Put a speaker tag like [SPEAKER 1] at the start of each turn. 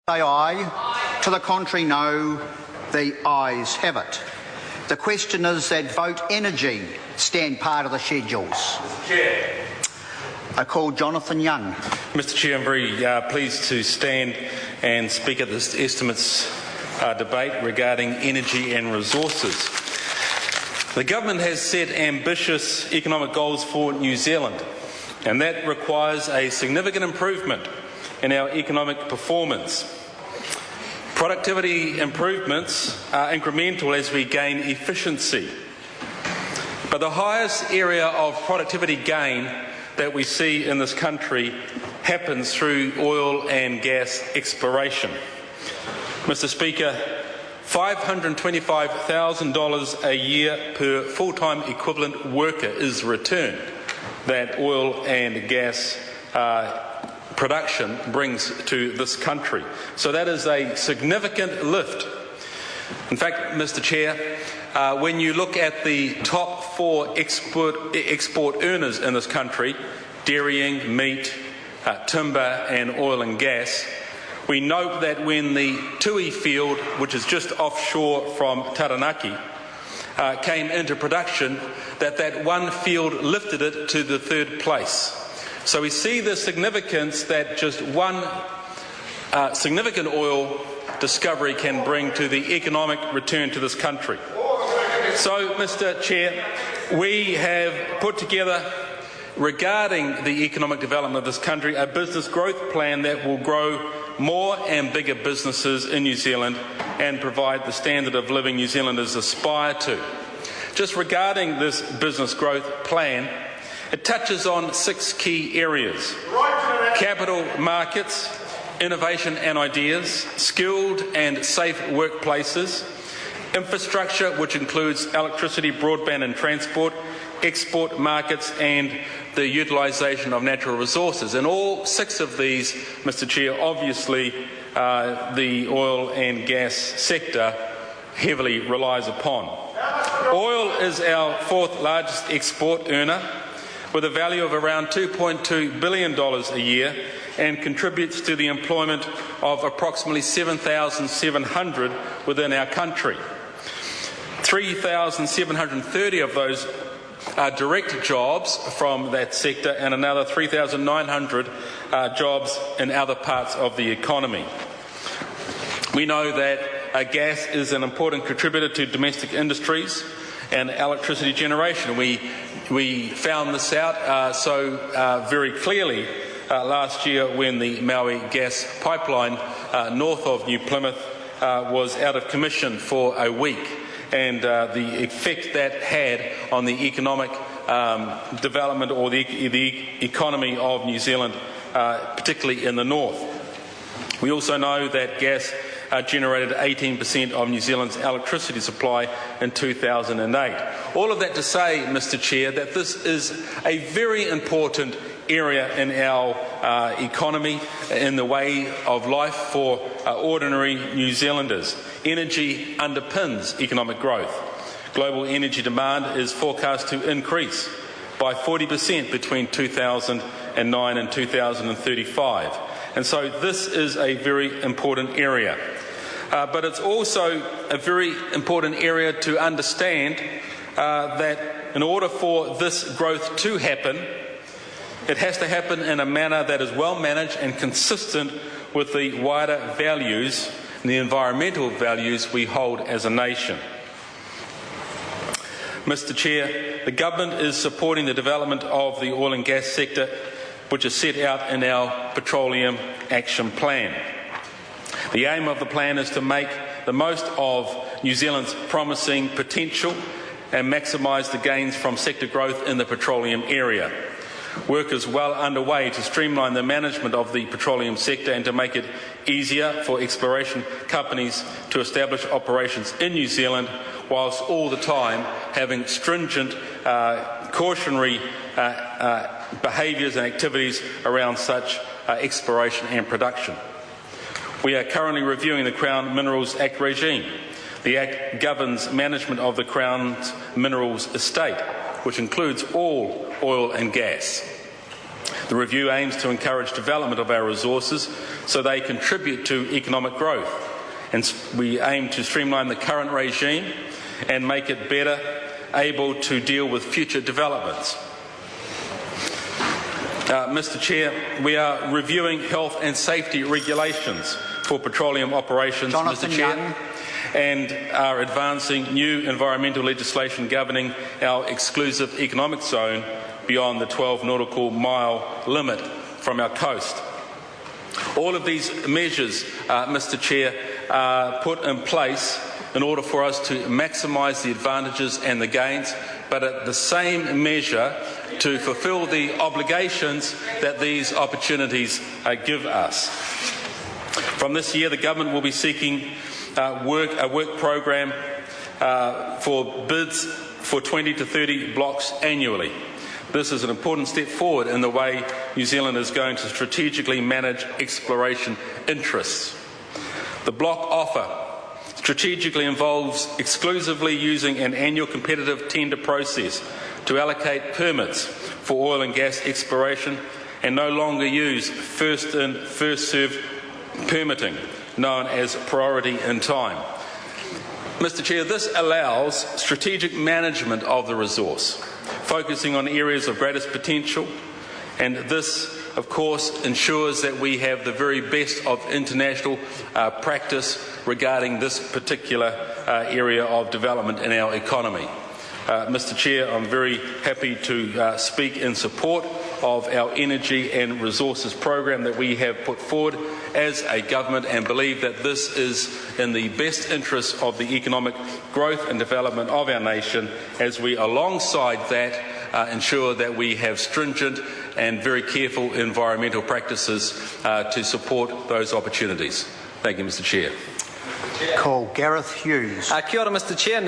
[SPEAKER 1] Say aye. To the contrary, no. The ayes have it. The question is that vote energy stand part of the schedules.
[SPEAKER 2] Mr. Chair.
[SPEAKER 1] I call Jonathan Young.
[SPEAKER 2] Mr. Chair, I'm very pleased to stand and speak at this estimates debate regarding energy and resources. The government has set ambitious economic goals for New Zealand, and that requires a significant improvement in our economic performance. Productivity improvements are incremental as we gain efficiency. But the highest area of productivity gain that we see in this country happens through oil and gas exploration. Mr. Speaker, $525,000 a year per full-time equivalent worker is returned that oil and gas production brings to this country. So that is a significant lift. In fact, Mr. Chair, when you look at the top 4 export earners in this country, dairying, meat, timber and oil and gas, we note that when the Tui field, which is just offshore from Taranaki, came into production, that one field lifted it to the 3rd place. So we see the significance that just one significant oil discovery can bring to the economic return to this country. So, Mr. Chair, we have put together, regarding the economic development of this country, a business growth plan that will grow more and bigger businesses in New Zealand and provide the standard of living New Zealanders aspire to. Just regarding this business growth plan, it touches on 6 key areas: capital markets, innovation and ideas, skilled and safe workplaces, infrastructure, which includes electricity, broadband and transport, export markets and the utilisation of natural resources. And all 6 of these, Mr. Chair, obviously the oil and gas sector heavily relies upon. Oil is our 4th largest export earner, with a value of around $2.2 billion a year, and contributes to the employment of approximately 7,700 within our country. 3,730 of those are direct jobs from that sector, and another 3,900 jobs in other parts of the economy. We know that gas is an important contributor to domestic industries and electricity generation. We found this out very clearly last year when the Maui gas pipeline north of New Plymouth was out of commission for a week, and the effect that had on the economic development or the economy of New Zealand, particularly in the north. We also know that gas generated 18% of New Zealand's electricity supply in 2008. All of that to say, Mr. Chair, that this is a very important area in our economy, in the way of life for ordinary New Zealanders. Energy underpins economic growth. Global energy demand is forecast to increase by 40% between 2009 and 2035. And so this is a very important area. But it's also a very important area to understand that in order for this growth to happen, it has to happen in a manner that is well managed and consistent with the wider values and the environmental values we hold as a nation. Mr. Chair, the government is supporting the development of the oil and gas sector, which is set out in our Petroleum Action Plan. The aim of the plan is to make the most of New Zealand's promising potential and maximise the gains from sector growth in the petroleum area. Work is well underway to streamline the management of the petroleum sector and to make it easier for exploration companies to establish operations in New Zealand, whilst all the time having stringent cautionary behaviours and activities around such exploration and production. We are currently reviewing the Crown Minerals Act regime. The Act governs management of the Crown's minerals estate, which includes all oil and gas. The review aims to encourage development of our resources so they contribute to economic growth, and we aim to streamline the current regime and make it better able to deal with future developments. Mr. Chair, we are reviewing health and safety regulations for petroleum operations,
[SPEAKER 1] Jonathan
[SPEAKER 2] Mr. Chair,
[SPEAKER 1] Young.
[SPEAKER 2] and are advancing new environmental legislation governing our exclusive economic zone beyond the 12 nautical mile limit from our coast. All of these measures, Mr. Chair, are put in place in order for us to maximise the advantages and the gains, but at the same measure to fulfil the obligations that these opportunities give us. From this year, the government will be seeking a work program for bids for 20 to 30 blocks annually. This is an important step forward in the way New Zealand is going to strategically manage exploration interests. The block offer strategically involves exclusively using an annual competitive tender process to allocate permits for oil and gas exploration and no longer use first in, first served permitting, known as priority in time. Mr. Chair, this allows strategic management of the resource, focusing on areas of greatest potential, and this, of course, ensures that we have the very best of international practice regarding this particular area of development in our economy. Mr. Chair, I'm very happy to speak in support of our energy and resources program that we have put forward as a government, and believe that this is in the best interest of the economic growth and development of our nation, as we alongside that ensure that we have stringent and very careful environmental practices to support those opportunities. Thank you, Mr. Chair.
[SPEAKER 1] Call Gareth Hughes.
[SPEAKER 3] Kia ora, Mr. Chair.